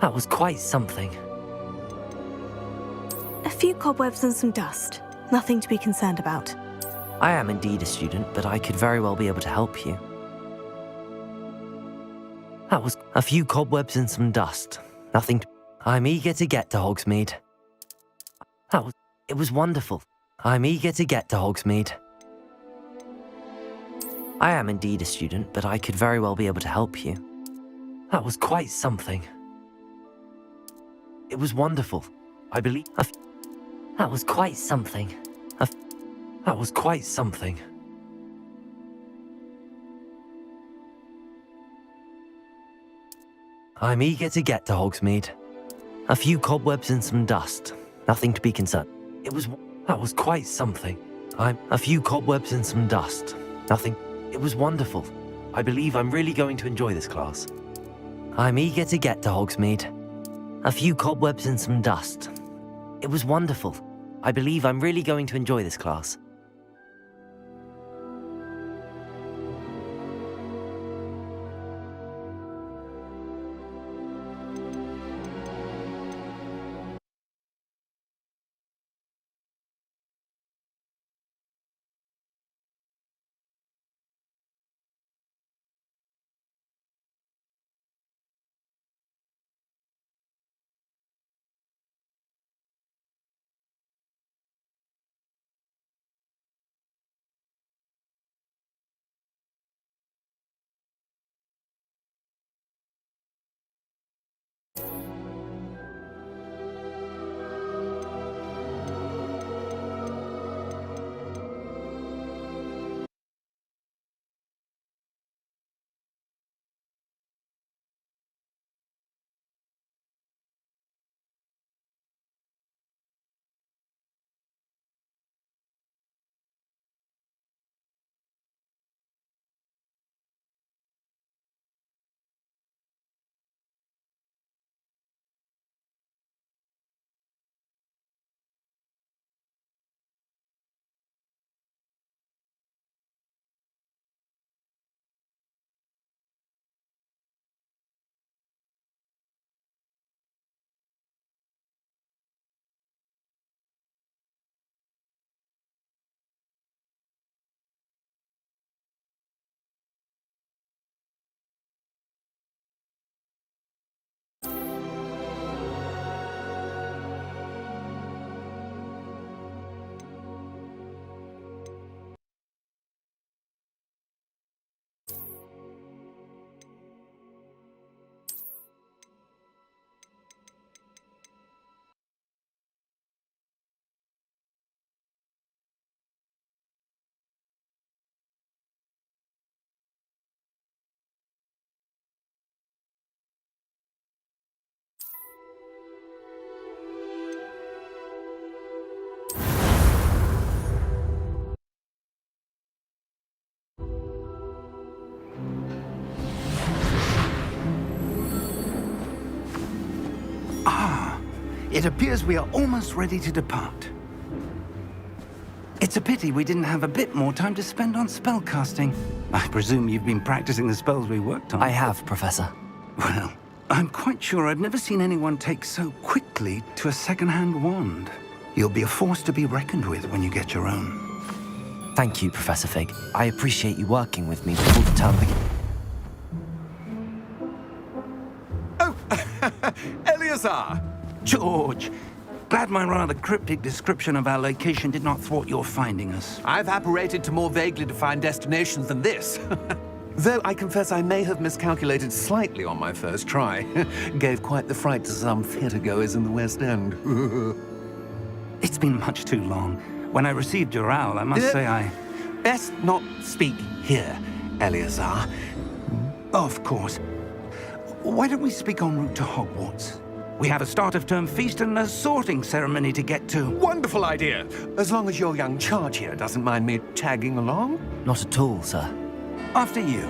That was quite something. A few cobwebs and some dust. Nothing to be concerned about. I am indeed a student, but I could very well be able to help you. That was a few cobwebs and some dust. Nothing to... I'm eager to get to Hogsmeade. It was wonderful. I'm eager to get to Hogsmeade. I am indeed a student, but I could very well be able to help you. That was quite something. It was wonderful. I believe... That was quite something. That was quite something. I'm eager to get to Hogsmeade. A few cobwebs and some dust. Nothing to be concerned. That was quite something. A few cobwebs and some dust. Nothing. It was wonderful. I believe I'm really going to enjoy this class. I'm eager to get to Hogsmeade. A few cobwebs and some dust. It was wonderful. I believe I'm really going to enjoy this class. It appears we are almost ready to depart. It's a pity we didn't have a bit more time to spend on spellcasting. I presume you've been practicing the spells we worked on. I have, Professor. Well, I'm quite sure I've never seen anyone take so quickly to a second-hand wand. You'll be a force to be reckoned with when you get your own. Thank you, Professor Fig. I appreciate you working with me before the term begins. Oh, Eleazar! George, glad my rather cryptic description of our location did not thwart your finding us. I've apparated to more vaguely defined destinations than this. Though I confess I may have miscalculated slightly on my first try. Gave quite the fright to some theatre-goers in the West End. It's been much too long. When I received your owl, I must say I... Best not speak here, Eleazar. Of course. Why don't we speak en route to Hogwarts? We have a start-of-term feast and a sorting ceremony to get to. Wonderful idea! As long as your young charge here doesn't mind me tagging along. Not at all, sir. After you.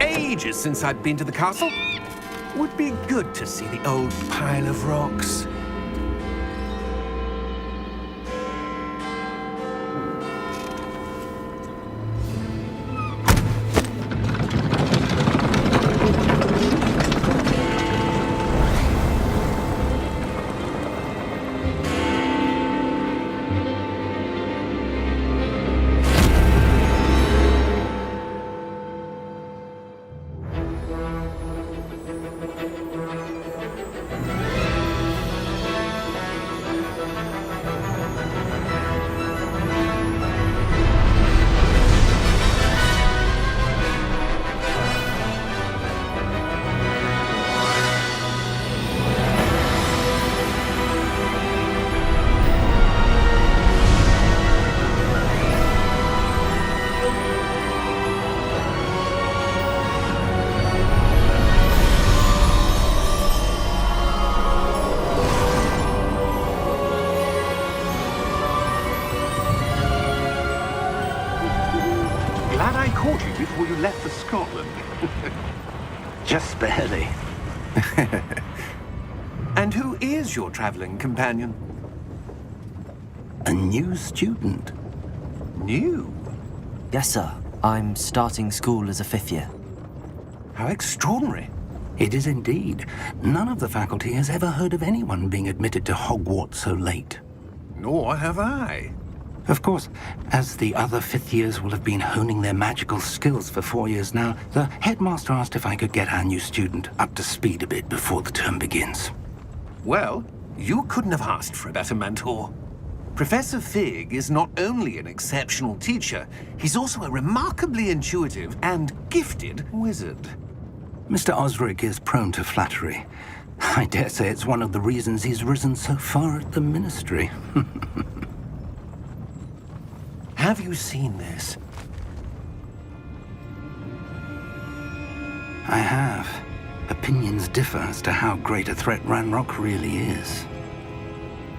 Ages since I've been to the castle. Would be good to see the old pile of rocks. really. And who is your traveling companion? A new student. New? Yes, sir. I'm starting school as a 5th year. How extraordinary. It is indeed. None of the faculty has ever heard of anyone being admitted to Hogwarts so late. Nor have I. Of course, as the other 5th years will have been honing their magical skills for 4 years now, the headmaster asked if I could get our new student up to speed a bit before the term begins. Well, you couldn't have asked for a better mentor. Professor Fig is not only an exceptional teacher, he's also a remarkably intuitive and gifted wizard. Mr. Osric is prone to flattery. I dare say it's one of the reasons he's risen so far at the Ministry. Have you seen this? I have. Opinions differ as to how great a threat Ranrock really is.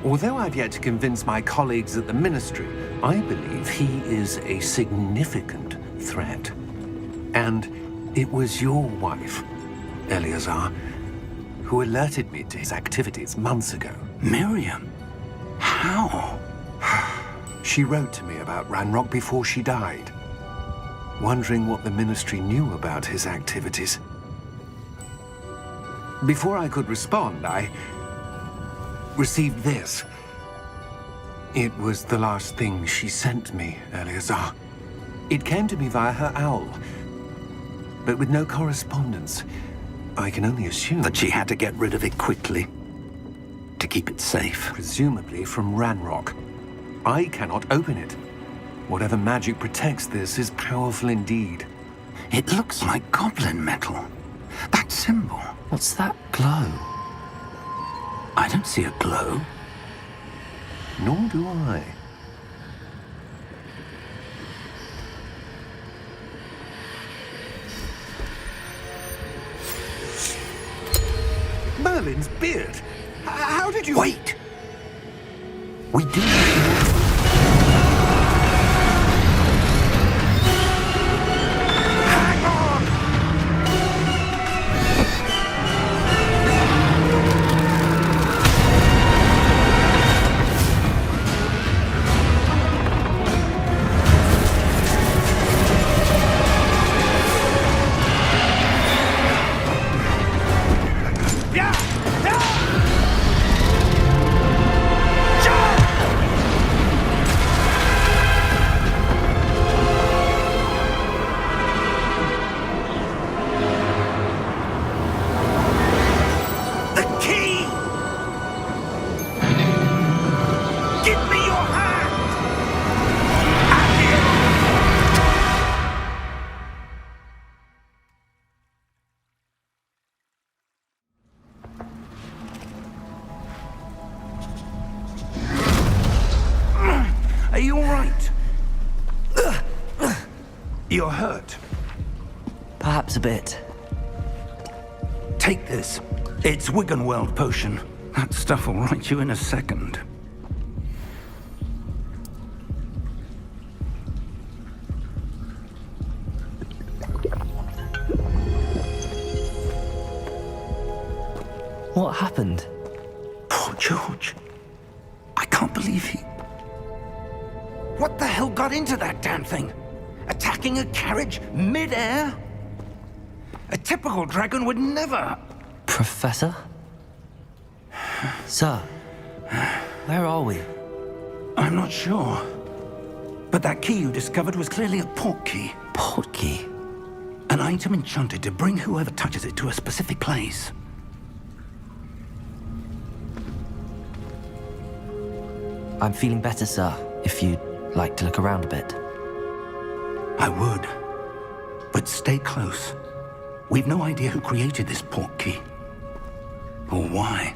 Although I've yet to convince my colleagues at the Ministry, I believe he is a significant threat. And it was your wife, Eleazar, who alerted me to his activities months ago. Miriam? How? She wrote to me about Ranrock before she died, wondering what the Ministry knew about his activities. Before I could respond, I received this. It was the last thing she sent me, Eleazar. It came to me via her owl, but with no correspondence. I can only assume That she had to get rid of it quickly to keep it safe. presumably from Ranrock. I cannot open it. Whatever magic protects this is powerful indeed. It looks like goblin metal. That symbol. What's that glow? I don't see a glow. Nor do I. Merlin's beard! How did you... Wait! We do need more. Hang on! The key! Give me your hand! Are you all right? You're hurt. Perhaps a bit. Take this. It's Wiggenweld potion. That stuff will right you in a second. What happened? Poor George. I can't believe he... What the hell got into that damn thing? Attacking a carriage mid-air? A typical dragon would never... Professor? Sir, where are we? I'm not sure. But that key you discovered was clearly a port key. Port key? An item enchanted to bring whoever touches it to a specific place. I'm feeling better, sir, if you'd like to look around a bit. I would. But stay close. We've no idea who created this port key. Or why.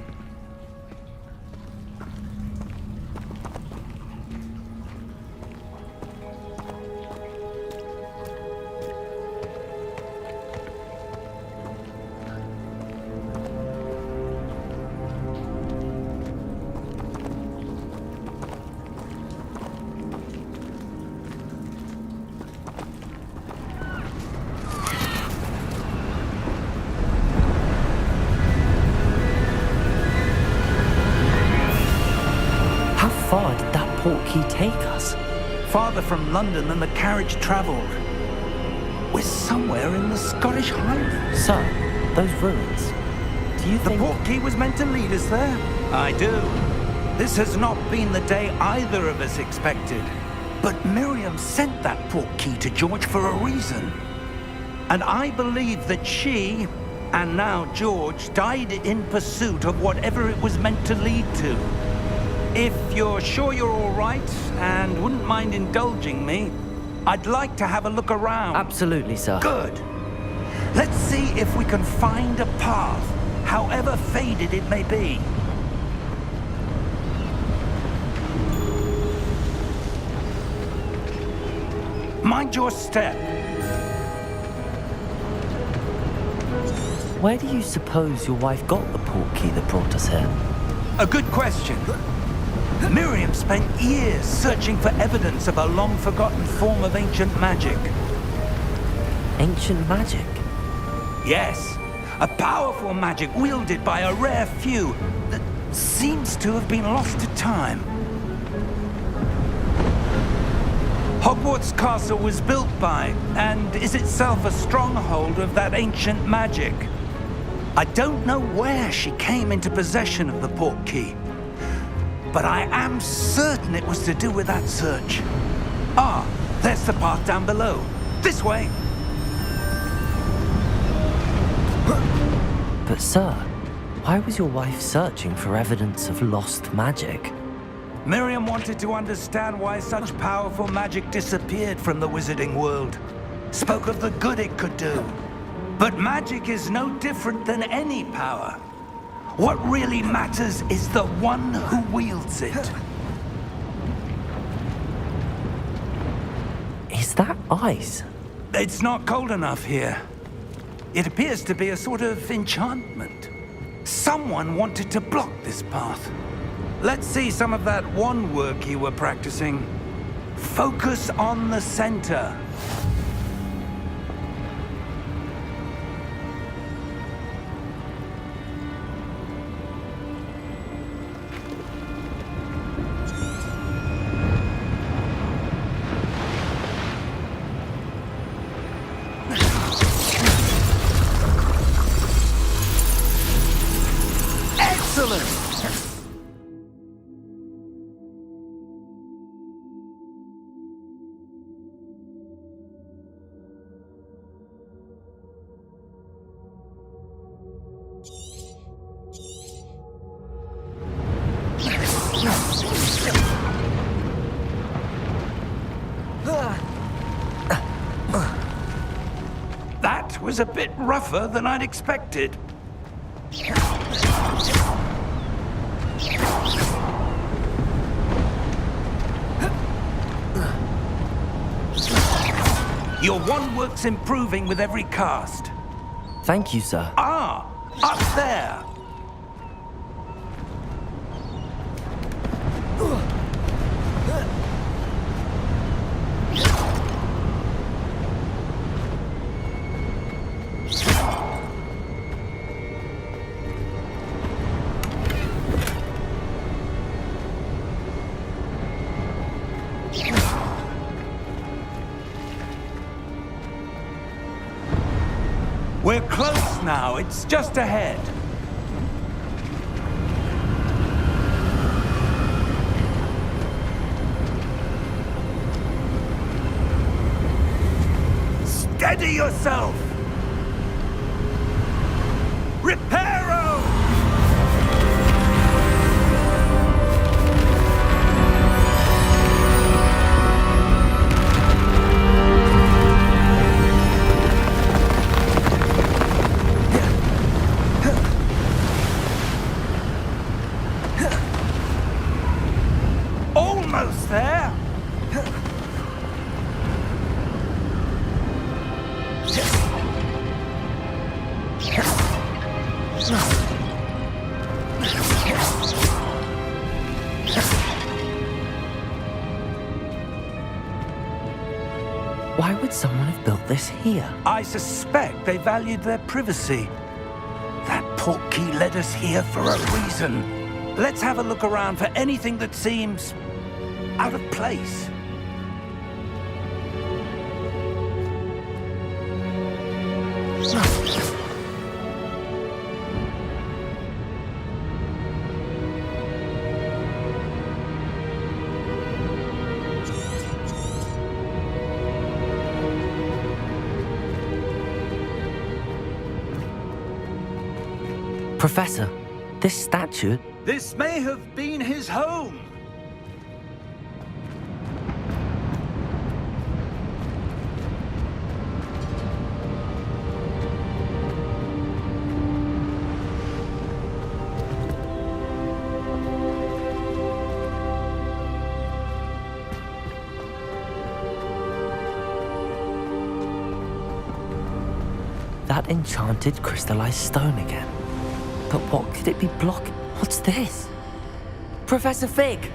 portkey take us? Farther from London than the carriage travelled. We're somewhere in the Scottish Highlands. Sir, those ruins. Do you The think... portkey was meant to lead us there? I do. This has not been the day either of us expected. But Miriam sent that portkey to George for a reason. And I believe that she, and now George, died in pursuit of whatever it was meant to lead to. If you're sure you're all right, and wouldn't mind indulging me, I'd like to have a look around. Absolutely, sir. Good. Let's see if we can find a path, however faded it may be. Mind your step. Where do you suppose your wife got the portkey that brought us here? A good question. Miriam spent years searching for evidence of a long-forgotten form of ancient magic. Ancient magic? Yes, a powerful magic wielded by a rare few that seems to have been lost to time. Hogwarts Castle was built by, and is itself a stronghold of that ancient magic. I don't know where she came into possession of the portkey, but I am certain it was to do with that search. Ah, there's the path down below. This way. But sir, why was your wife searching for evidence of lost magic? Miriam wanted to understand why such powerful magic disappeared from the wizarding world. Spoke of the good it could do. But magic is no different than any power. What really matters is the one who wields it. Is that ice? It's not cold enough here. It appears to be a sort of enchantment. Someone wanted to block this path. Let's see some of that wand work you were practicing. Focus on the center. Excellent! That was a bit rougher than I'd expected. Your wand work's improving with every cast. Thank you, sir. Ah, up there. We're close now. It's just ahead. Steady yourself! Reparo! Almost there! Why would someone have built this here? I suspect they valued their privacy. That portkey led us here for a reason. Let's have a look around for anything that seems out of place. Professor, this statue... This may have been his home. That enchanted crystallized stone again. But what could it be blocking? What's this? Professor Fig!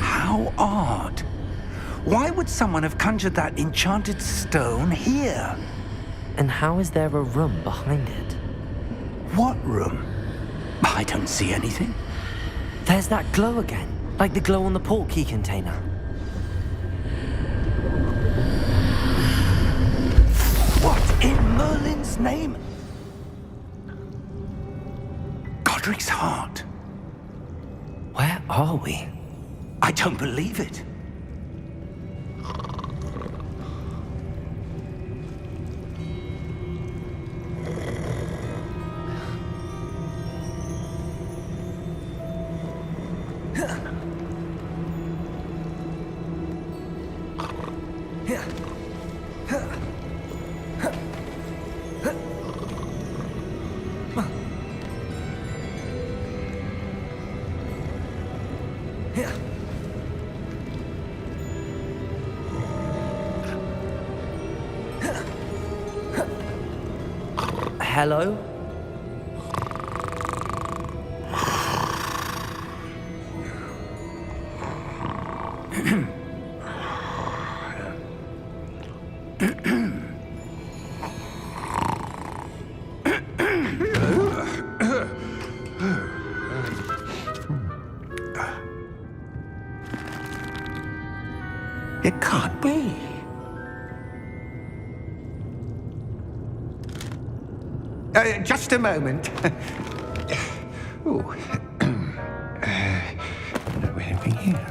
How odd. Why would someone have conjured that enchanted stone here? And how is there a room behind it? What room? I don't see anything. There's that glow again, like the glow on the portkey container. What in Merlin's name? Godric's heart. Where are we? I don't believe it. Hello? It can't be. Just a moment. Oh. Anything here?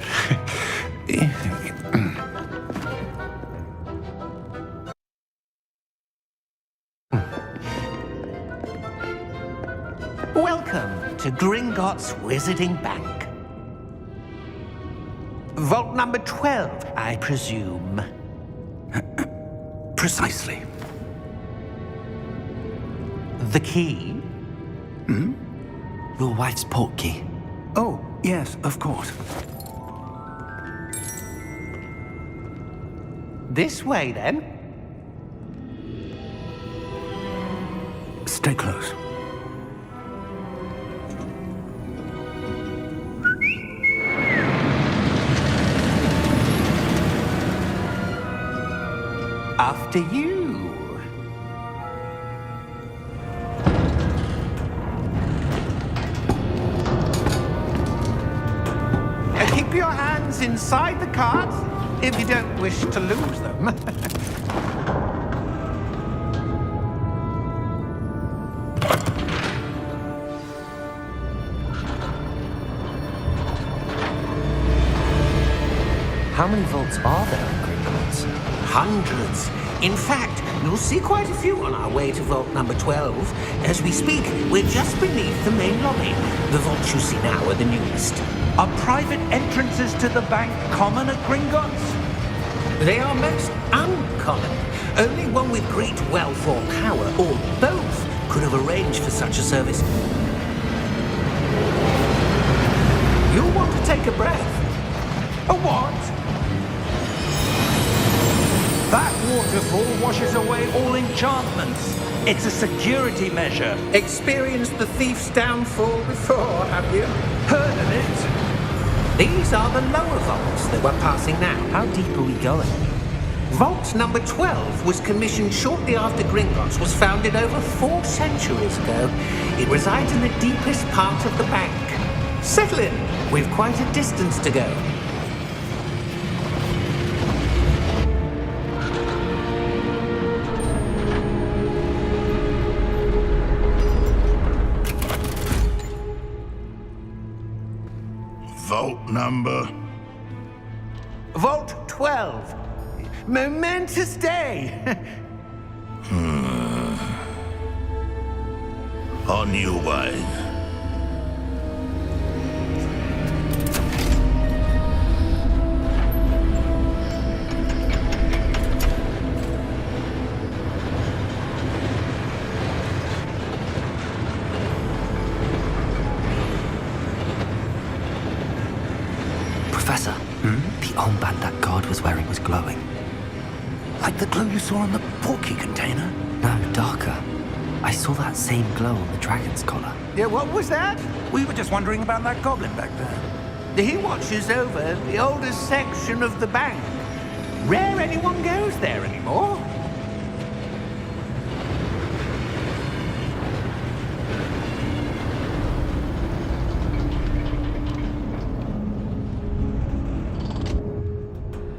Welcome to Gringotts Wizarding Bank. Vault number 12, I presume. Precisely. The key? Your wife's portkey. Oh, yes, of course. This way, then. Stay close. After you. Keep your hands inside the carts if you don't wish to lose them. How many vaults are there in Gringotts? Hundreds. In fact, you'll see quite a few on our way to vault number 12. As we speak, we're just beneath the main lobby. The vaults you see now are the newest. Are private entrances to the bank common at Gringotts? They are most uncommon. Only one with great wealth or power, or both, could have arranged for such a service. You'll want to take a breath. A what? That waterfall washes away all enchantments. It's a security measure. Experienced the thief's downfall before, have you? Heard of it? These are the lower vaults that we're passing now. How deep are we going? Vault number 12 was commissioned shortly after Gringotts was founded over 4 centuries ago. It resides in the deepest part of the bank. Settle in. We've quite a distance to go. Vault number? Vault 12. Momentous day. On your way. Professor, the armband that guard was wearing was glowing. Like the glow you saw on the portkey container? No, darker. I saw that same glow on the dragon's collar. Yeah, what was that? We were just wondering about that goblin back there. He watches over the oldest section of the bank. Rare anyone goes there anymore.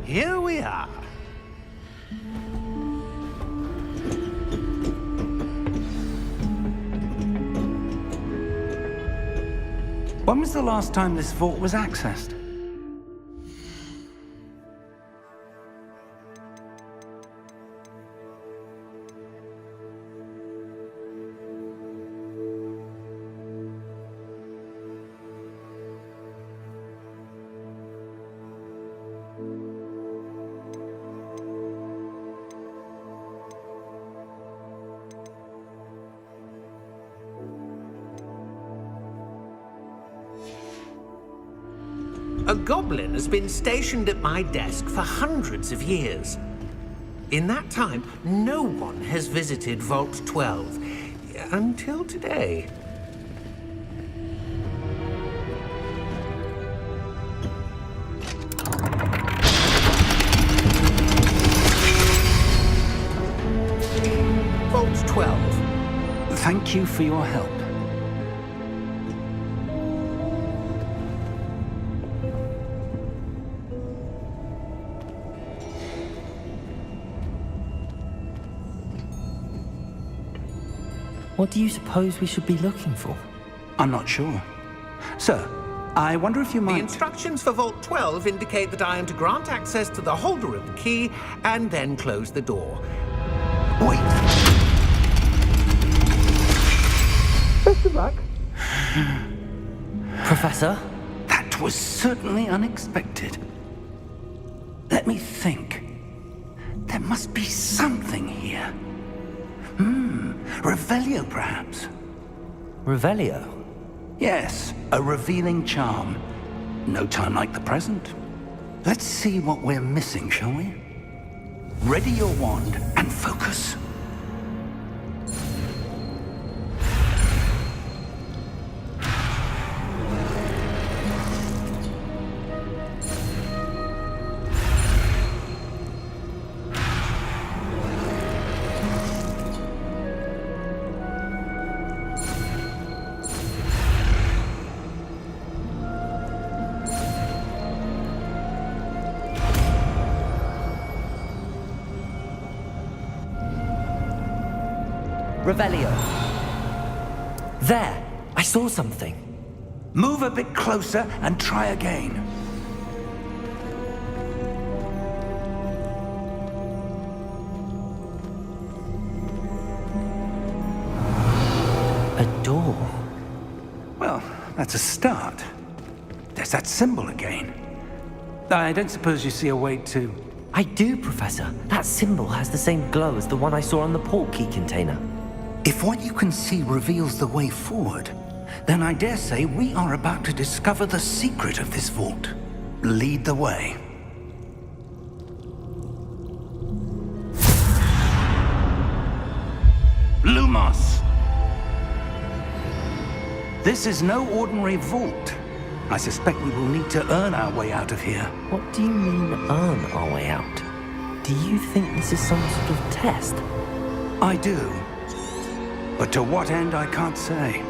Here we are. When was the last time this vault was accessed? A goblin has been stationed at my desk for hundreds of years. In that time, no one has visited Vault 12 until today. Vault 12. Thank you for your help. What do you suppose we should be looking for? I'm not sure. Sir, I wonder if you The might... instructions for Vault 12 indicate that I am to grant access to the holder of the key and then close the door. Wait! Best of luck. Professor? That was certainly unexpected. Let me think. There must be something here. Revelio, perhaps? Revelio? Yes, a revealing charm. No time like the present. Let's see what we're missing, shall we? Ready your wand and focus. Revelio. There! I saw something. Move a bit closer and try again. A door. Well, that's a start. There's that symbol again. I don't suppose you see a way to... I do, Professor. That symbol has the same glow as the one I saw on the portkey container. If what you can see reveals the way forward, then I dare say we are about to discover the secret of this vault. Lead the way. Lumos! This is no ordinary vault. I suspect we will need to earn our way out of here. What do you mean, earn our way out? Do you think this is some sort of test? I do. But to what end, I can't say.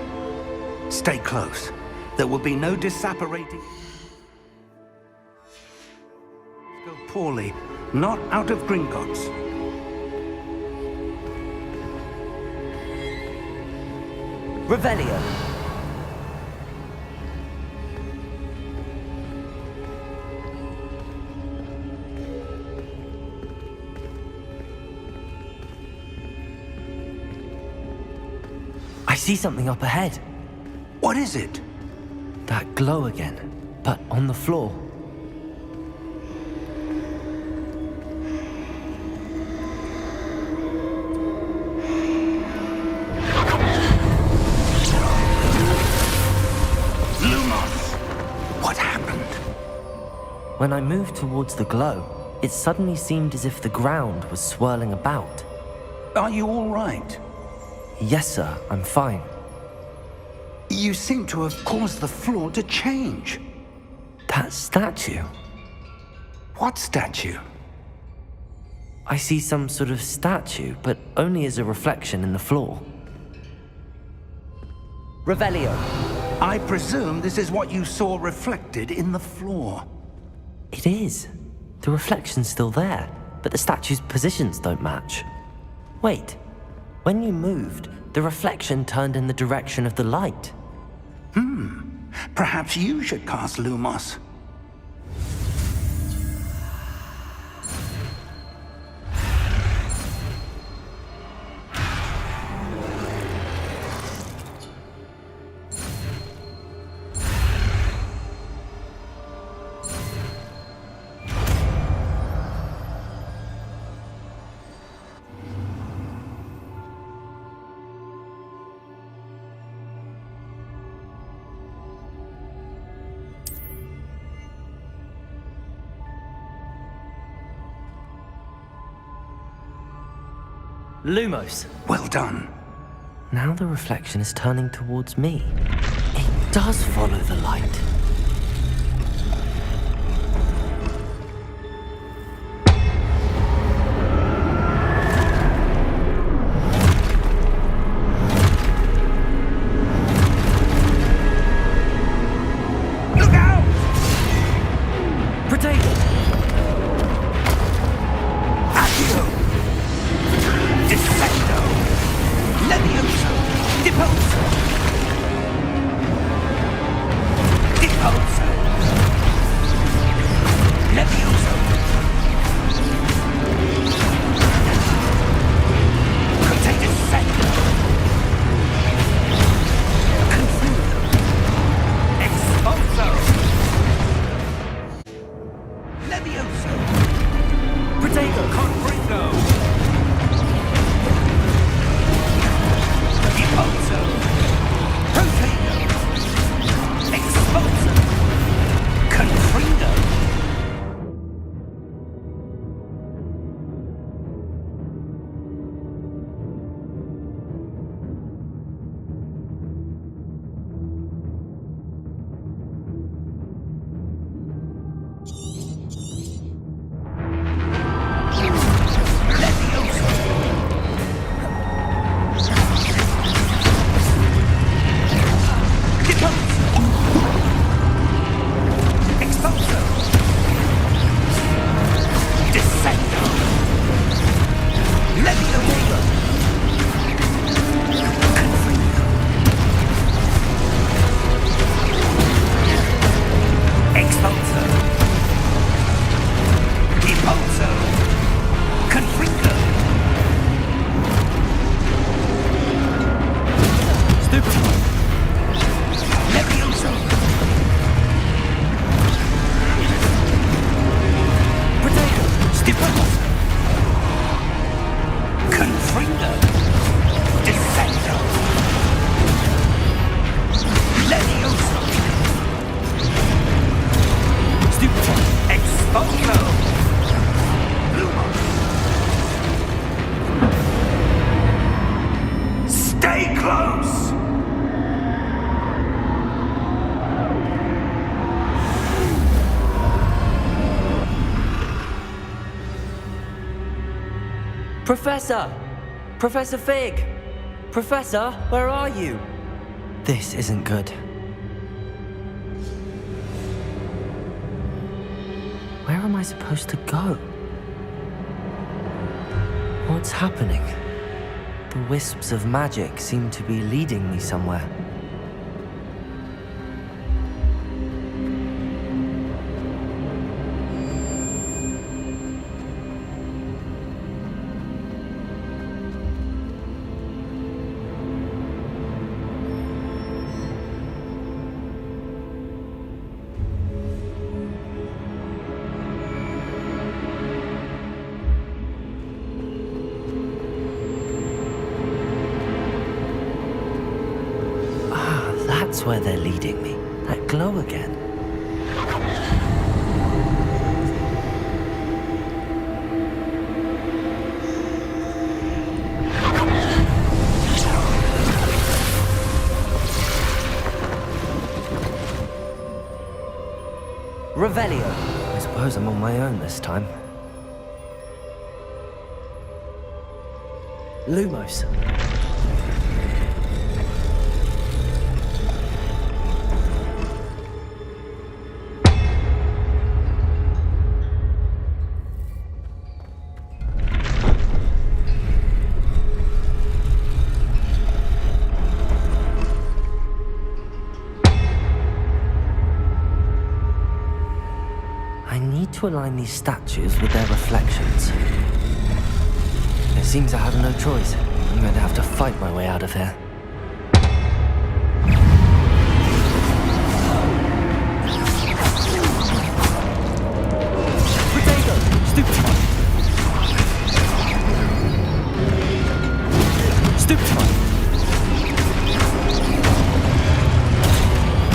Stay close. There will be no disapparating. Go poorly, not out of Gringotts. Revelio. I see something up ahead. What is it? That glow again, but on the floor. What happened? When I moved towards the glow, it suddenly seemed as if the ground was swirling about. Are you all right? Yes, sir, I'm fine. You seem to have caused the floor to change. That statue. What statue? I see some sort of statue, but only as a reflection in the floor. Revelio. I presume this is what you saw reflected in the floor. It is. The reflection's still there, but the statue's positions don't match. Wait. When you moved, the reflection turned in the direction of the light. Perhaps you should cast Lumos. Lumos. Well done. Now the reflection is turning towards me. It does follow the light. Look out! Protego! Accio! Defendo! Levioso! Deposo! Professor! Professor Fig! Professor, where are you? This isn't good. Where am I supposed to go? What's happening? The wisps of magic seem to be leading me somewhere. That's where they're leading me. That glow again. Revelio. I suppose I'm on my own this time. Lumos. I need to align these statues with their reflections. It seems I have no choice. I'm going to have to fight my way out of here. Potato! Stupid one! Stupid one!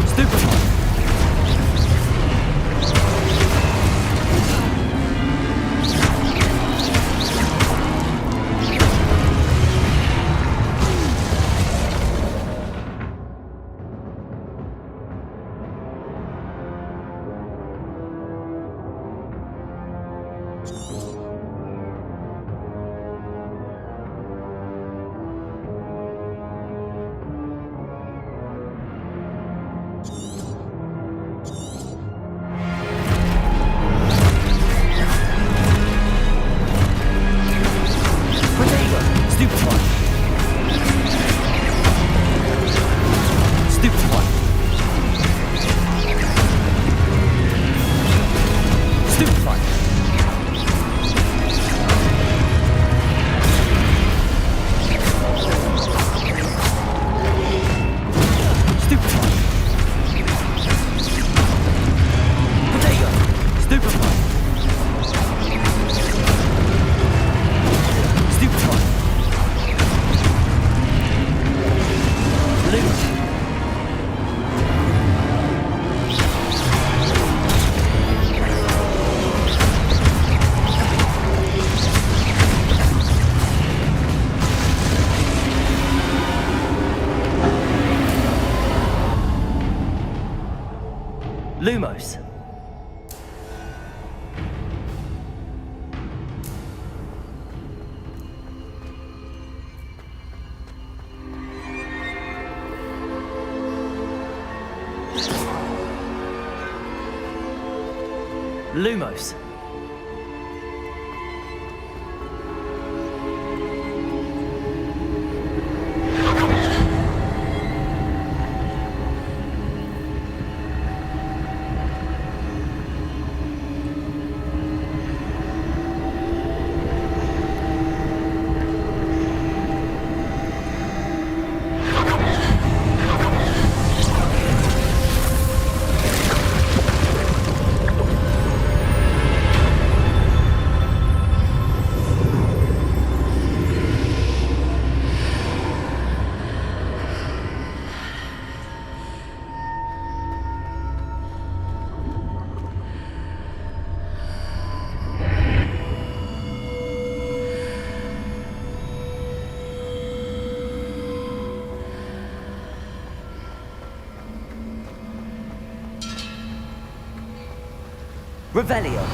Stupid one! Lumos. Lumos. Revelio.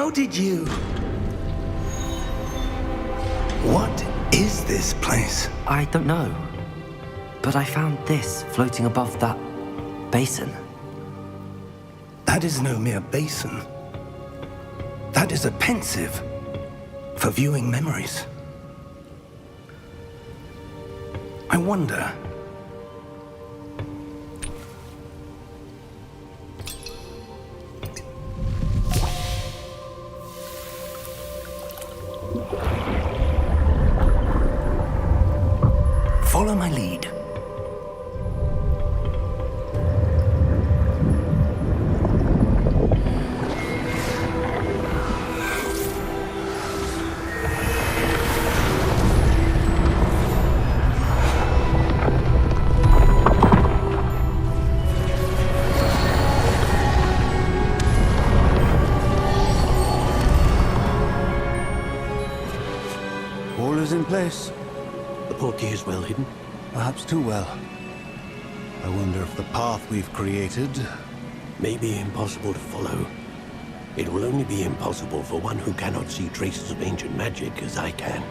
How did you... What is this place? I don't know. But I found this floating above that basin. That is no mere basin. That is a pensive for viewing memories. I wonder... Follow my lead. All is in place. The portkey is well hidden. Perhaps too well. I wonder if the path we've created... May be impossible to follow. It will only be impossible for one who cannot see traces of ancient magic as I can.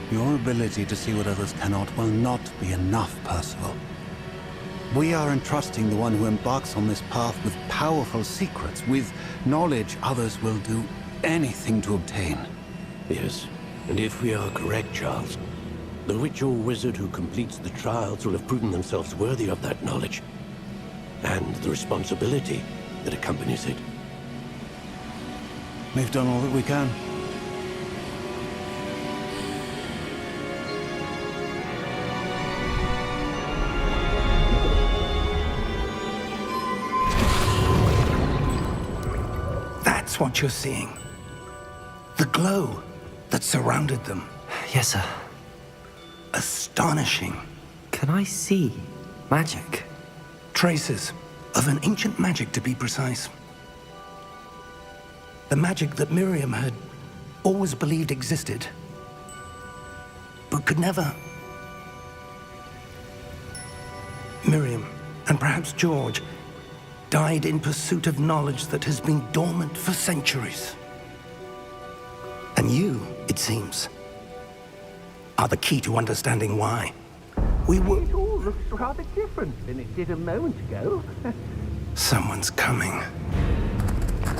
Your ability to see what others cannot will not be enough, Percival. We are entrusting the one who embarks on this path with powerful secrets, with knowledge others will do anything to obtain. Yes, and if we are correct, Charles, the witch or wizard who completes the trials will have proven themselves worthy of that knowledge, and the responsibility that accompanies it. We've done all that we can. That's what you're seeing. The glow that surrounded them. Yes, sir. Astonishing. Can I see magic? Traces of an ancient magic, to be precise. The magic that Miriam had always believed existed, but could never. Miriam, and perhaps George, died in pursuit of knowledge that has been dormant for centuries. And you, it seems, are the key to understanding why. We were... It all looks rather different than it did a moment ago. Someone's coming.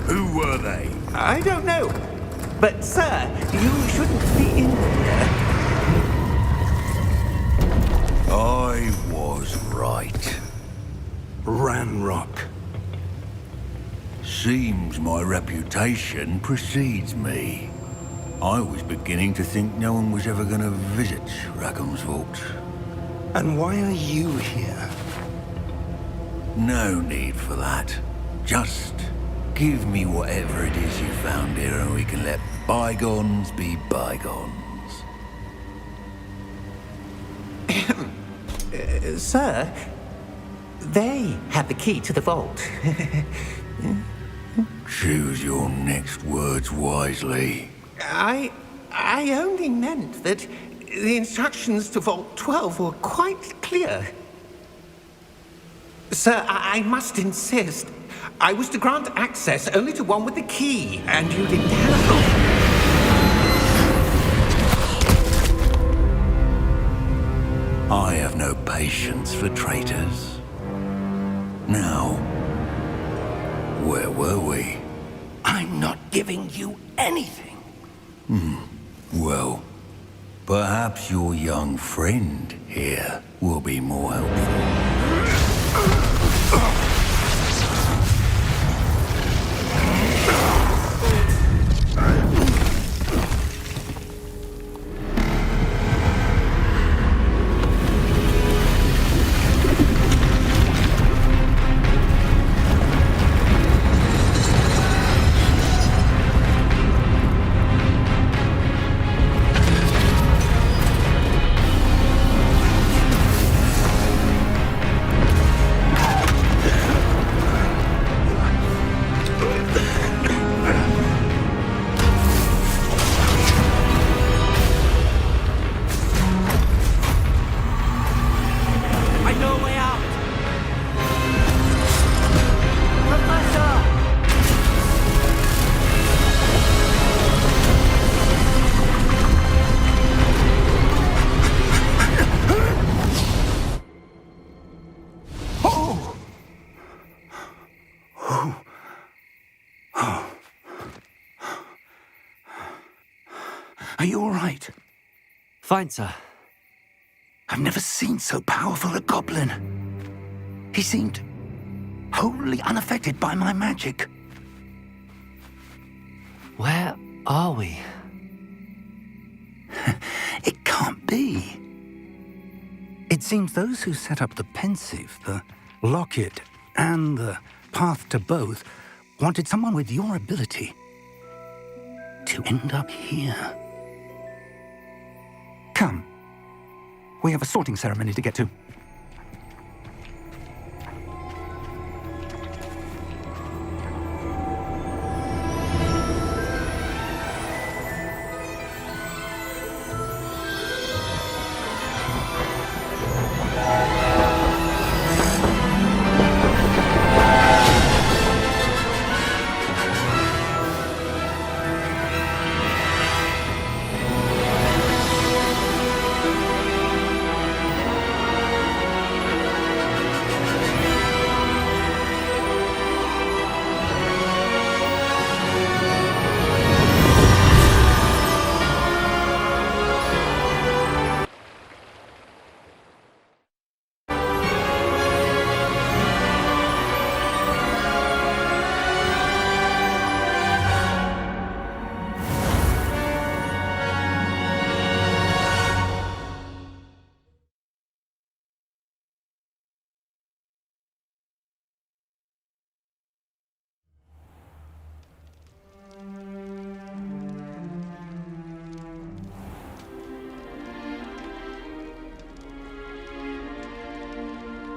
Who were they? I don't know. But, sir, you shouldn't be in here. I was right. Ranrock. Seems my reputation precedes me. I was beginning to think no one was ever going to visit Rackham's vault. And why are you here? No need for that. Just give me whatever it is you found here and we can let bygones be bygones. Sir, they have the key to the vault. Choose your next words wisely. I only meant that the instructions to Vault 12 were quite clear. Sir, I must insist. I was to grant access only to one with the key, and you didn't have... I have no patience for traitors. Now, where were we? I'm not giving you anything. Well, perhaps your young friend here will be more helpful. Are you all right? Fine, sir. I've never seen so powerful a goblin. He seemed wholly unaffected by my magic. Where are we? It can't be. It seems those who set up the pensive, the locket, and the path to both wanted someone with your ability to end up here. Come. We have a sorting ceremony to get to.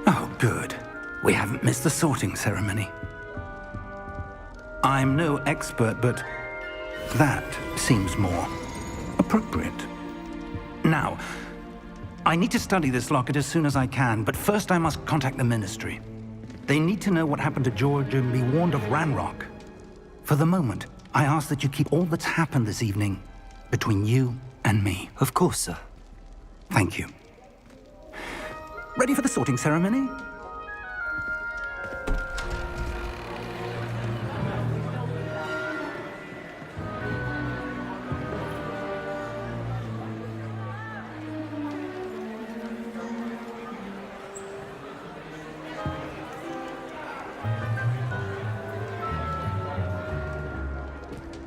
Oh, good. We haven't missed the sorting ceremony. I'm no expert, but that seems more appropriate. Now, I need to study this locket as soon as I can, but first I must contact the Ministry. They need to know what happened to George and be warned of Ranrock. For the moment, I ask that you keep all that's happened this evening between you and me. Of course, sir. Thank you. Ready for the sorting ceremony?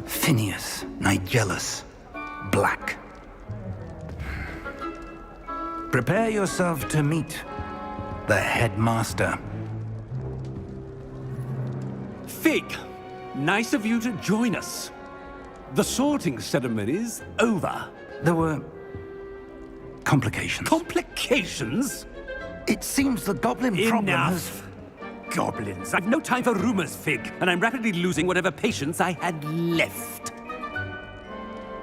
Phineas, Nigellus, Black. Prepare yourself to meet the headmaster. Fig, nice of you to join us. The sorting ceremony's over. There were complications. Complications? It seems the goblin problem has... Enough. Goblins. I've no time for rumors, Fig, and I'm rapidly losing whatever patience I had left.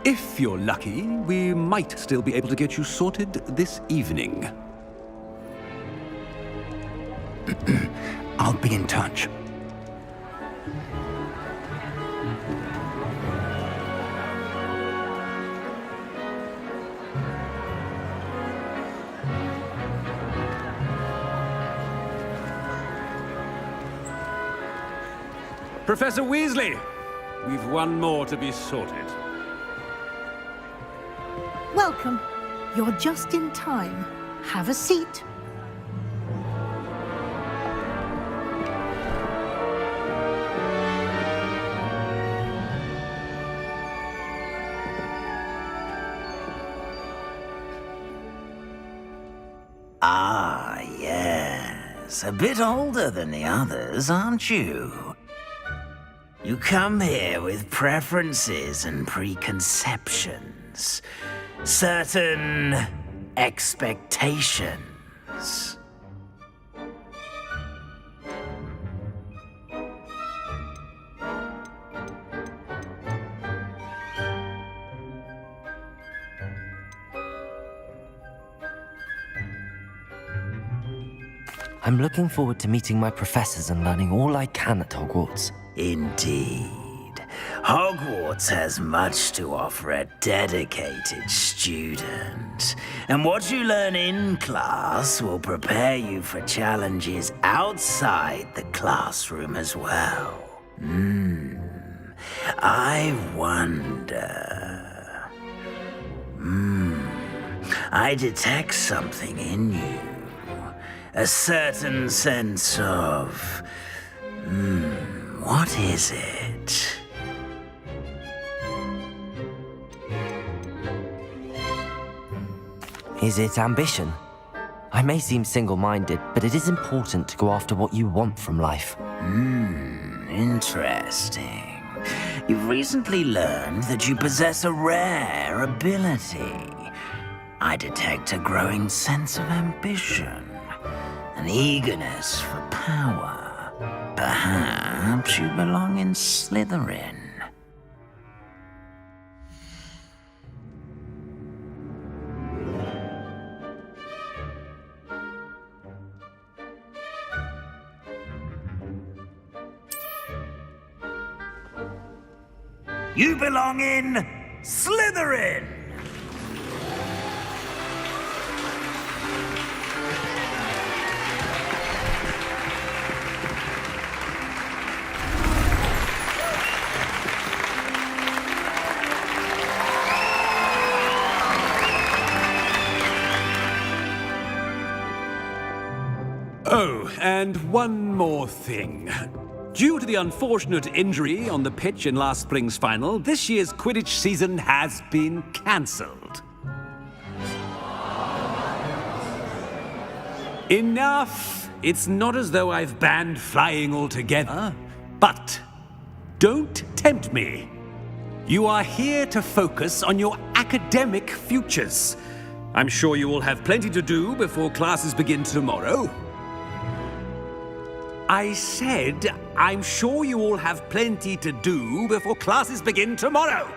If you're lucky, we might still be able to get you sorted this evening. I'll be in touch. Professor Weasley, we've one more to be sorted. Welcome. You're just in time. Have a seat. Ah, yes. A bit older than the others, aren't you? You come here with preferences and preconceptions. Certain expectations. I'm looking forward to meeting my professors and learning all I can at Hogwarts. Indeed. Hogwarts has much to offer a dedicated student. And what you learn in class will prepare you for challenges outside the classroom as well. I wonder... I detect something in you. A certain sense of... what is it? Is it ambition? I may seem single-minded, but it is important to go after what you want from life. Interesting. You've recently learned that you possess a rare ability. I detect a growing sense of ambition, an eagerness for power. Perhaps you belong in Slytherin. You belong in Slytherin! Oh, and one more thing. Due to the unfortunate injury on the pitch in last spring's final, this year's Quidditch season has been cancelled. Enough! It's not as though I've banned flying altogether, but don't tempt me. You are here to focus on your academic futures. I'm sure you will have plenty to do before classes begin tomorrow. I said, I'm sure you all have plenty to do before classes begin tomorrow.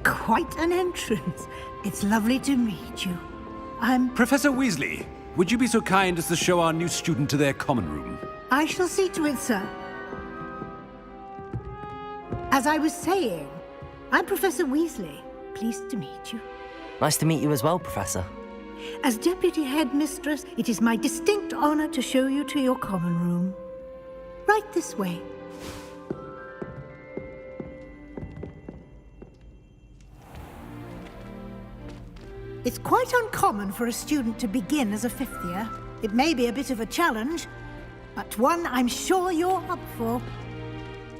Quite an entrance. It's lovely to meet you. Professor Weasley, would you be so kind as to show our new student to their common room? I shall see to it, sir. As I was saying, I'm Professor Weasley. Pleased to meet you. Nice to meet you as well, Professor. As Deputy Headmistress, it is my distinct honor to show you to your common room. Right this way. It's quite uncommon for a student to begin as a fifth year. It may be a bit of a challenge, but one I'm sure you're up for.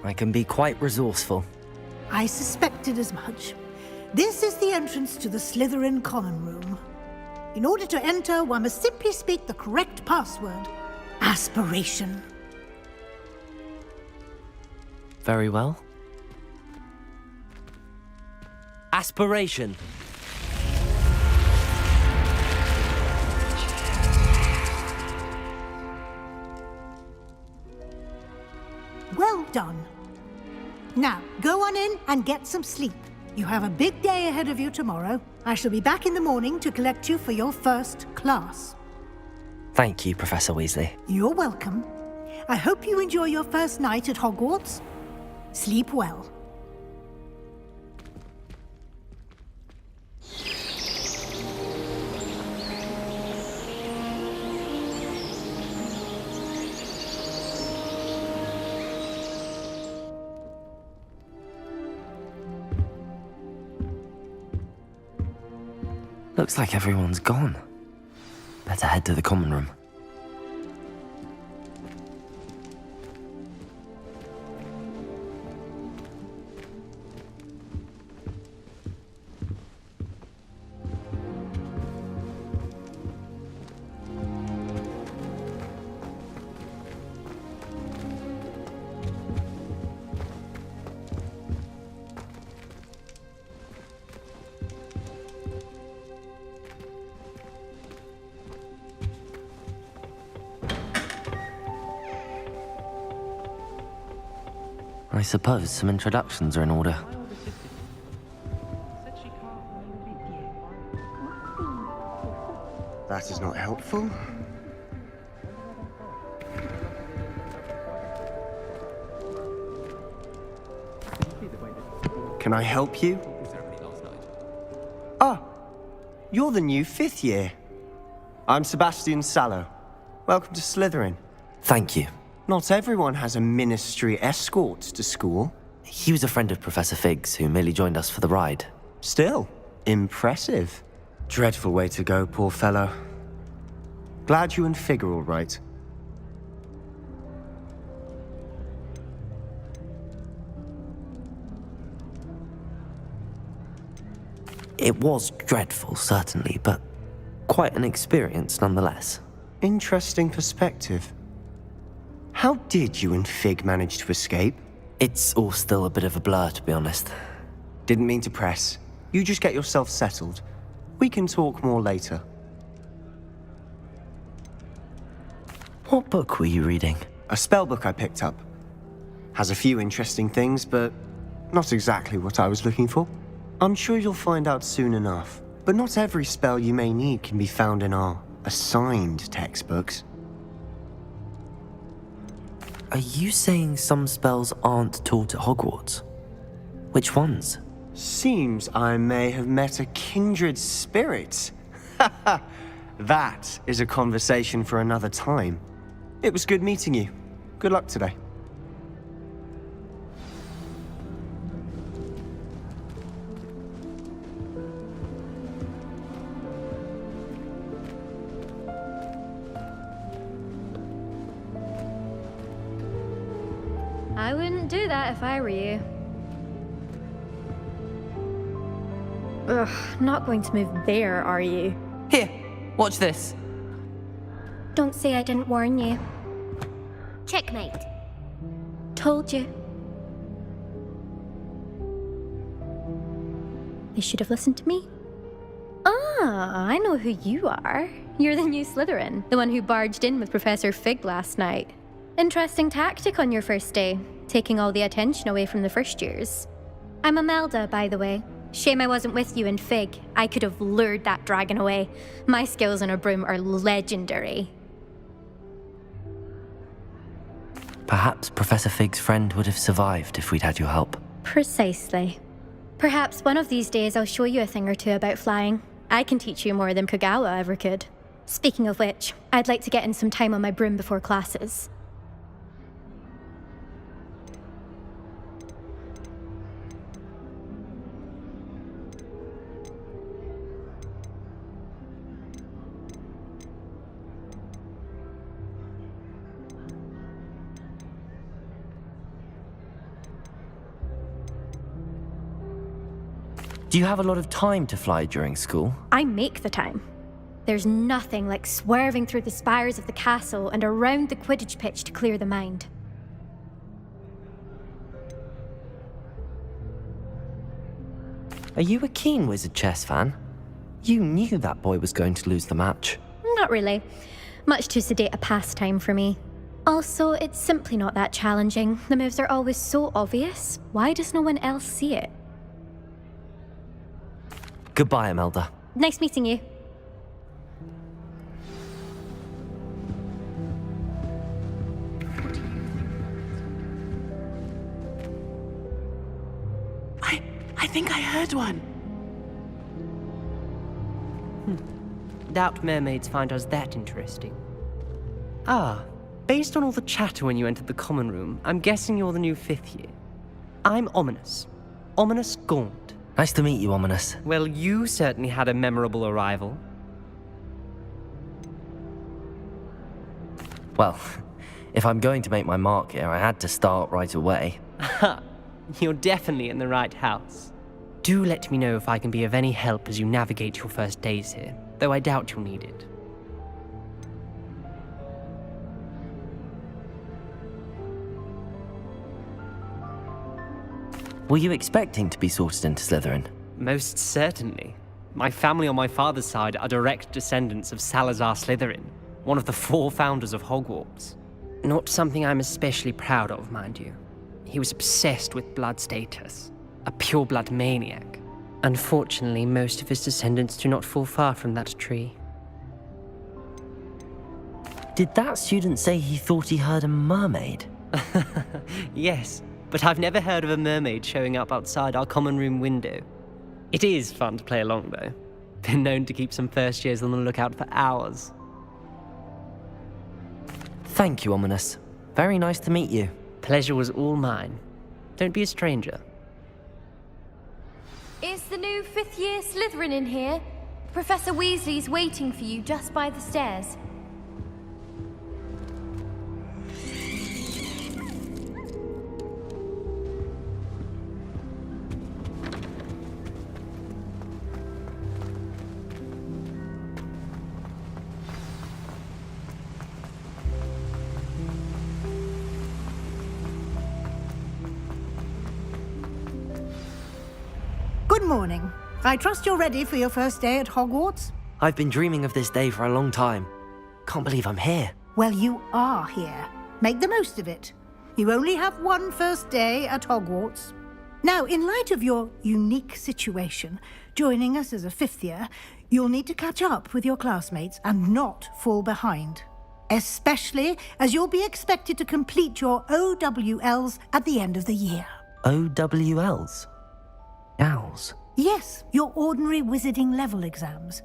I can be quite resourceful. I suspected as much. This is the entrance to the Slytherin common room. In order to enter, one must simply speak the correct password. Aspiration. Very well. Aspiration. Well done. Now, go on in and get some sleep. You have a big day ahead of you tomorrow. I shall be back in the morning to collect you for your first class. Thank you, Professor Weasley. You're welcome. I hope you enjoy your first night at Hogwarts. Sleep well. Looks like everyone's gone. Better head to the common room. I suppose some introductions are in order. That is not helpful. Can I help you? Ah, you're the new fifth year. I'm Sebastian Sallow. Welcome to Slytherin. Thank you. Not everyone has a ministry escort to school. He was a friend of Professor Fig's who merely joined us for the ride. Still, impressive. Dreadful way to go, poor fellow. Glad you and Fig are all right. It was dreadful, certainly, but quite an experience nonetheless. Interesting perspective. How did you and Fig manage to escape? It's all still a bit of a blur, to be honest. Didn't mean to press. You just get yourself settled. We can talk more later. What book were you reading? A spell book I picked up. Has a few interesting things, but not exactly what I was looking for. I'm sure you'll find out soon enough. But not every spell you may need can be found in our assigned textbooks. Are you saying some spells aren't taught at Hogwarts? Which ones? Seems I may have met a kindred spirit. That is a conversation for another time. It was good meeting you. Good luck today. I wouldn't do that if I were you. Ugh, not going to move there, are you? Here, watch this. Don't say I didn't warn you. Checkmate. Told you. You should have listened to me. Ah, I know who you are. You're the new Slytherin, the one who barged in with Professor Fig last night. Interesting tactic on your first day, taking all the attention away from the first years. I'm Imelda, by the way. Shame I wasn't with you and Fig. I could have lured that dragon away. My skills on a broom are legendary. Perhaps Professor Fig's friend would have survived if we'd had your help. Precisely. Perhaps one of these days I'll show you a thing or two about flying. I can teach you more than Kogawa ever could. Speaking of which, I'd like to get in some time on my broom before classes. Do you have a lot of time to fly during school? I make the time. There's nothing like swerving through the spires of the castle and around the Quidditch pitch to clear the mind. Are you a keen Wizard chess fan? You knew that boy was going to lose the match. Not really. Much too sedate a pastime for me. Also, it's simply not that challenging. The moves are always so obvious. Why does no one else see it? Goodbye, Imelda. Nice meeting you. I think I heard one. Doubt mermaids find us that interesting. Ah, based on all the chatter when you entered the common room, I'm guessing you're the new 5th year. I'm Ominous. Ominous Gaunt. Nice to meet you, Ominous. Well, you certainly had a memorable arrival. Well, if I'm going to make my mark here, I had to start right away. Ha! You're definitely in the right house. Do let me know if I can be of any help as you navigate your first days here, though I doubt you'll need it. Were you expecting to be sorted into Slytherin? Most certainly. My family on my father's side are direct descendants of Salazar Slytherin, one of the 4 founders of Hogwarts. Not something I'm especially proud of, mind you. He was obsessed with blood status, a pure-blood maniac. Unfortunately, most of his descendants do not fall far from that tree. Did that student say he thought he heard a mermaid? Yes, but I've never heard of a mermaid showing up outside our common room window. It is fun to play along, though. Been known to keep some first years on the lookout for hours. Thank you, Ominous. Very nice to meet you. Pleasure was all mine. Don't be a stranger. Is the new fifth-year Slytherin in here? Professor Weasley's waiting for you just by the stairs. Good morning. I trust you're ready for your first day at Hogwarts? I've been dreaming of this day for a long time. Can't believe I'm here. Well, you are here. Make the most of it. You only have one first day at Hogwarts. Now, in light of your unique situation, joining us as a fifth year, you'll need to catch up with your classmates and not fall behind. Especially as you'll be expected to complete your OWLs at the end of the year. OWLs? Owls? Yes, your ordinary wizarding level exams.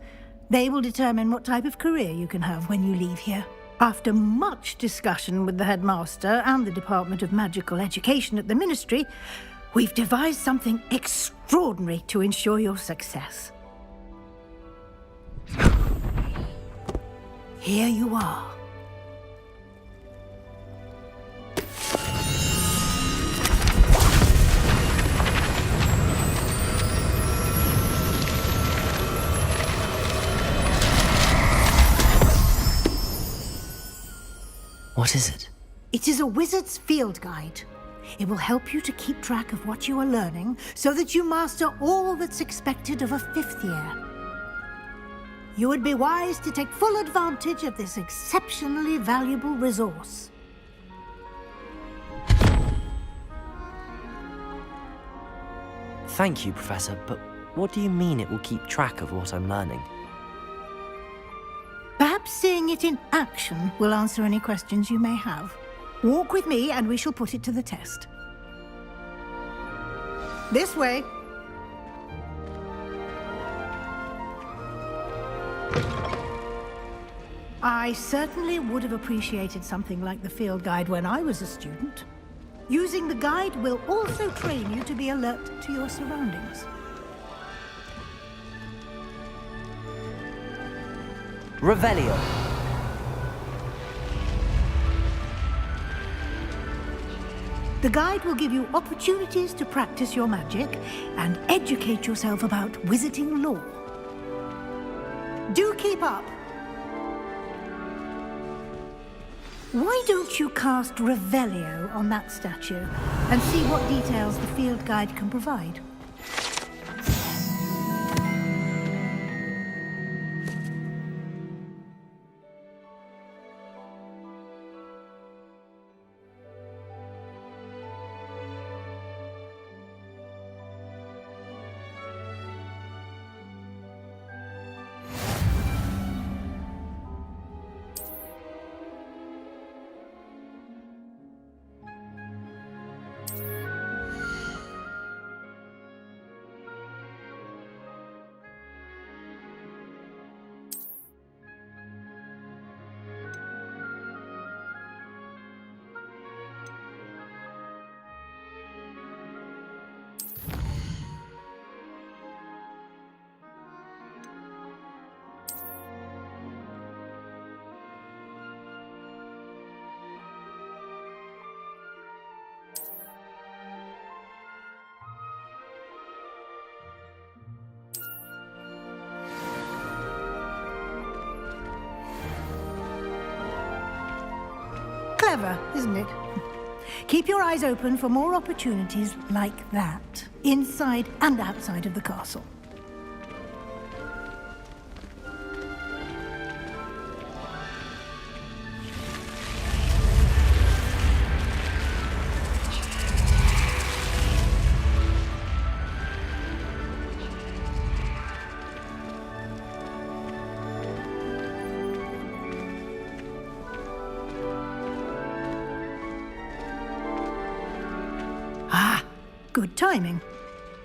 They will determine what type of career you can have when you leave here. After much discussion with the headmaster and the Department of Magical Education at the Ministry, we've devised something extraordinary to ensure your success. Here you are. What is it? It is a wizard's field guide. It will help you to keep track of what you are learning so that you master all that's expected of a fifth year. You would be wise to take full advantage of this exceptionally valuable resource. Thank you, Professor, but what do you mean it will keep track of what I'm learning? Perhaps seeing it in action will answer any questions you may have. Walk with me and we shall put it to the test. This way. I certainly would have appreciated something like the field guide when I was a student. Using the guide will also train you to be alert to your surroundings. Revelio. The guide will give you opportunities to practice your magic and educate yourself about wizarding lore. Do keep up. Why don't you cast Revelio on that statue and see what details the field guide can provide? Clever, isn't it? Keep your eyes open for more opportunities like that, inside and outside of the castle. Good timing.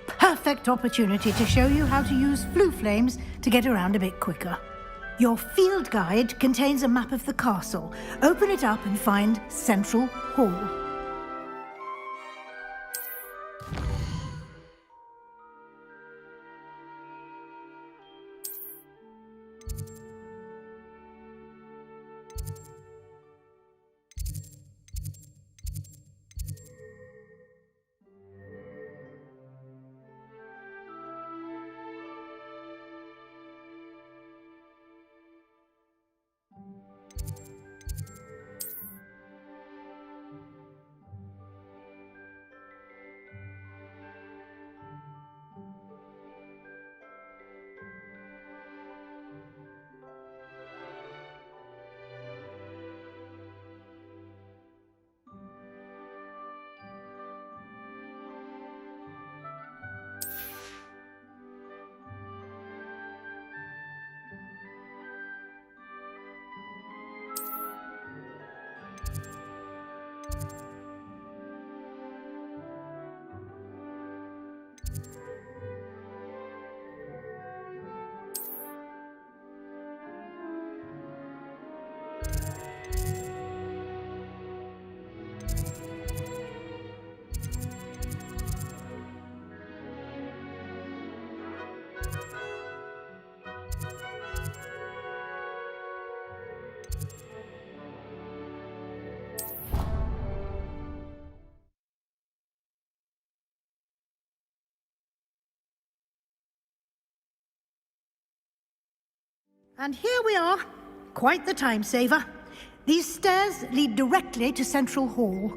Perfect opportunity to show you how to use flue flames to get around a bit quicker. Your field guide contains a map of the castle. Open it up and find Central Hall. And here we are. Quite the time saver. These stairs lead directly to Central Hall.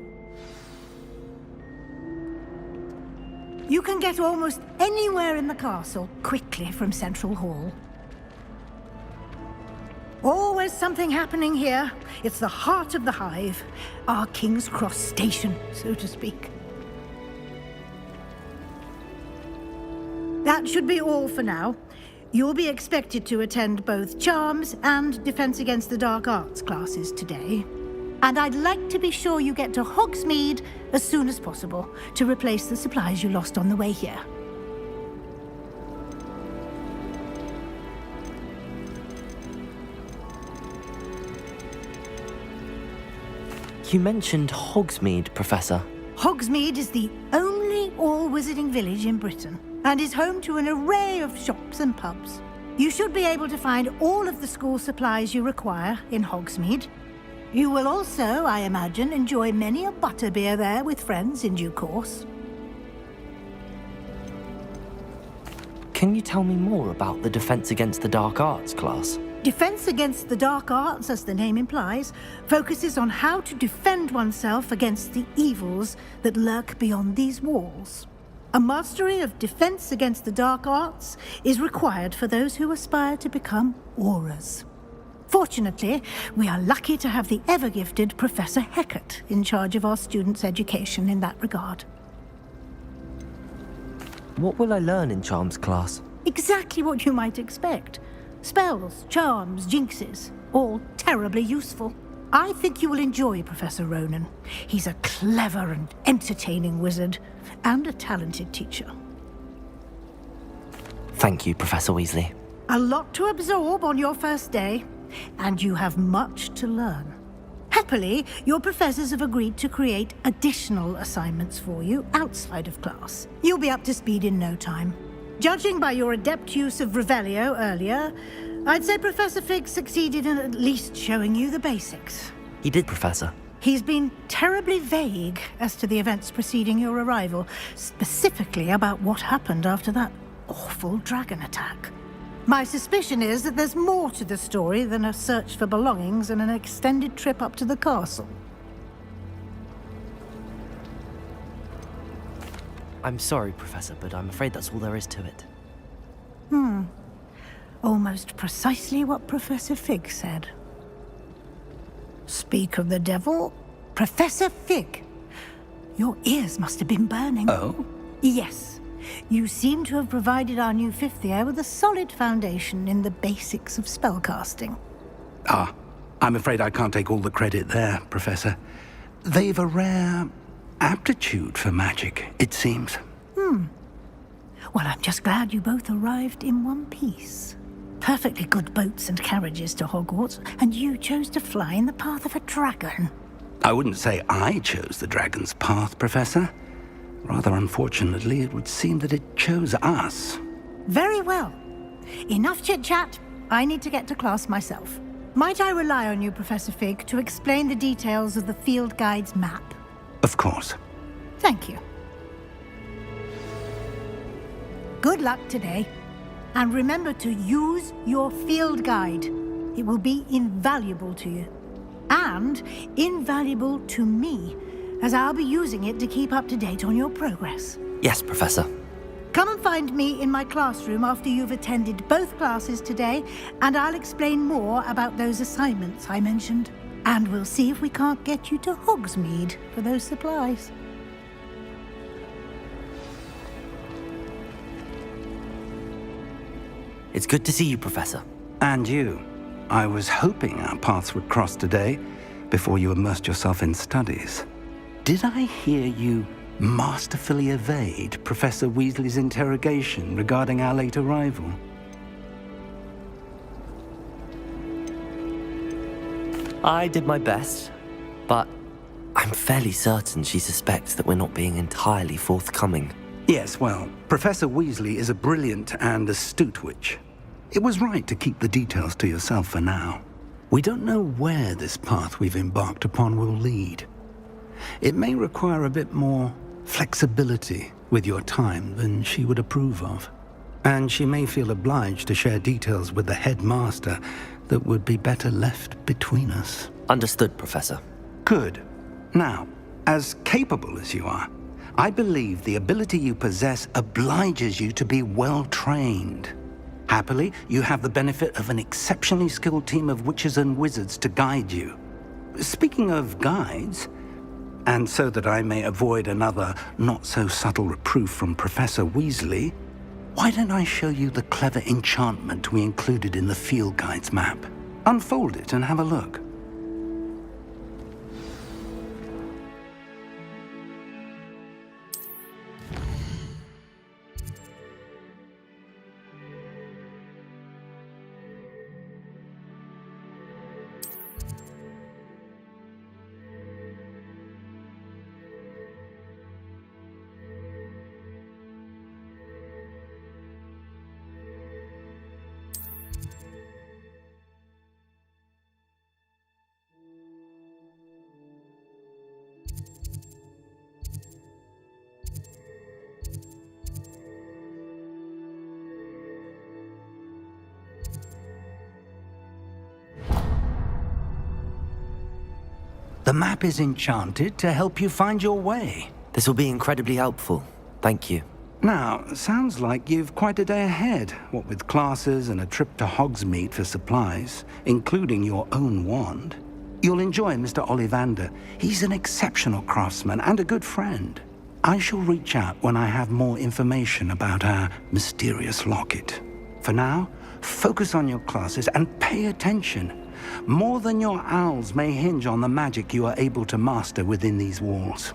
You can get almost anywhere in the castle quickly from Central Hall. Always something happening here. It's the heart of the hive. Our King's Cross station, so to speak. That should be all for now. You'll be expected to attend both Charms and Defense Against the Dark Arts classes today. And I'd like to be sure you get to Hogsmeade as soon as possible to replace the supplies you lost on the way here. You mentioned Hogsmeade, Professor. Hogsmeade is the only all-wizarding village in Britain and is home to an array of shops and pubs. You should be able to find all of the school supplies you require in Hogsmeade. You will also, I imagine, enjoy many a butterbeer there with friends in due course. Can you tell me more about the Defense Against the Dark Arts class? Defense Against the Dark Arts, as the name implies, focuses on how to defend oneself against the evils that lurk beyond these walls. A mastery of Defense Against the Dark Arts is required for those who aspire to become Aurors. Fortunately, we are lucky to have the ever-gifted Professor Hecat in charge of our students' education in that regard. What will I learn in Charms class? Exactly what you might expect. Spells, charms, jinxes, all terribly useful. I think you will enjoy Professor Ronan. He's a clever and entertaining wizard, and a talented teacher. Thank you, Professor Weasley. A lot to absorb on your first day, and you have much to learn. Happily, your professors have agreed to create additional assignments for you outside of class. You'll be up to speed in no time. Judging by your adept use of Revelio earlier, I'd say Professor Fig succeeded in at least showing you the basics. He did, Professor. He's been terribly vague as to the events preceding your arrival, specifically about what happened after that awful dragon attack. My suspicion is that there's more to the story than a search for belongings and an extended trip up to the castle. I'm sorry, Professor, but I'm afraid that's all there is to it. Almost precisely what Professor Fig said. Speak of the devil, Professor Fig. Your ears must have been burning. Oh? Yes. You seem to have provided our new fifth year with a solid foundation in the basics of spellcasting. Ah, I'm afraid I can't take all the credit there, Professor. They've a rare aptitude for magic, it seems. Well, I'm just glad you both arrived in one piece. Perfectly good boats and carriages to Hogwarts, and you chose to fly in the path of a dragon. I wouldn't say I chose the dragon's path, Professor. Rather unfortunately, it would seem that it chose us. Very well. Enough chit-chat. I need to get to class myself. Might I rely on you, Professor Fig, to explain the details of the field guide's map? Of course. Thank you. Good luck today. And remember to use your field guide. It will be invaluable to you. And invaluable to me, as I'll be using it to keep up to date on your progress. Yes, Professor. Come and find me in my classroom after you've attended both classes today, and I'll explain more about those assignments I mentioned. And we'll see if we can't get you to Hogsmeade for those supplies. It's good to see you, Professor. And you. I was hoping our paths would cross today, before you immersed yourself in studies. Did I hear you masterfully evade Professor Weasley's interrogation regarding our late arrival? I did my best, but I'm fairly certain she suspects that we're not being entirely forthcoming. Yes, well, Professor Weasley is a brilliant and astute witch. It was right to keep the details to yourself for now. We don't know where this path we've embarked upon will lead. It may require a bit more flexibility with your time than she would approve of. And she may feel obliged to share details with the headmaster that would be better left between us. Understood, Professor. Good. Now, as capable as you are, I believe the ability you possess obliges you to be well trained. Happily, you have the benefit of an exceptionally skilled team of witches and wizards to guide you. Speaking of guides, and so that I may avoid another not-so-subtle reproof from Professor Weasley, why don't I show you the clever enchantment we included in the field guide's map? Unfold it and have a look. The map is enchanted to help you find your way. This will be incredibly helpful. Thank you. Now, sounds like you've quite a day ahead, what with classes and a trip to Hogsmeade for supplies, including your own wand. You'll enjoy Mr. Ollivander. He's an exceptional craftsman and a good friend. I shall reach out when I have more information about our mysterious locket. For now, focus on your classes and pay attention. More than your owls may hinge on the magic you are able to master within these walls.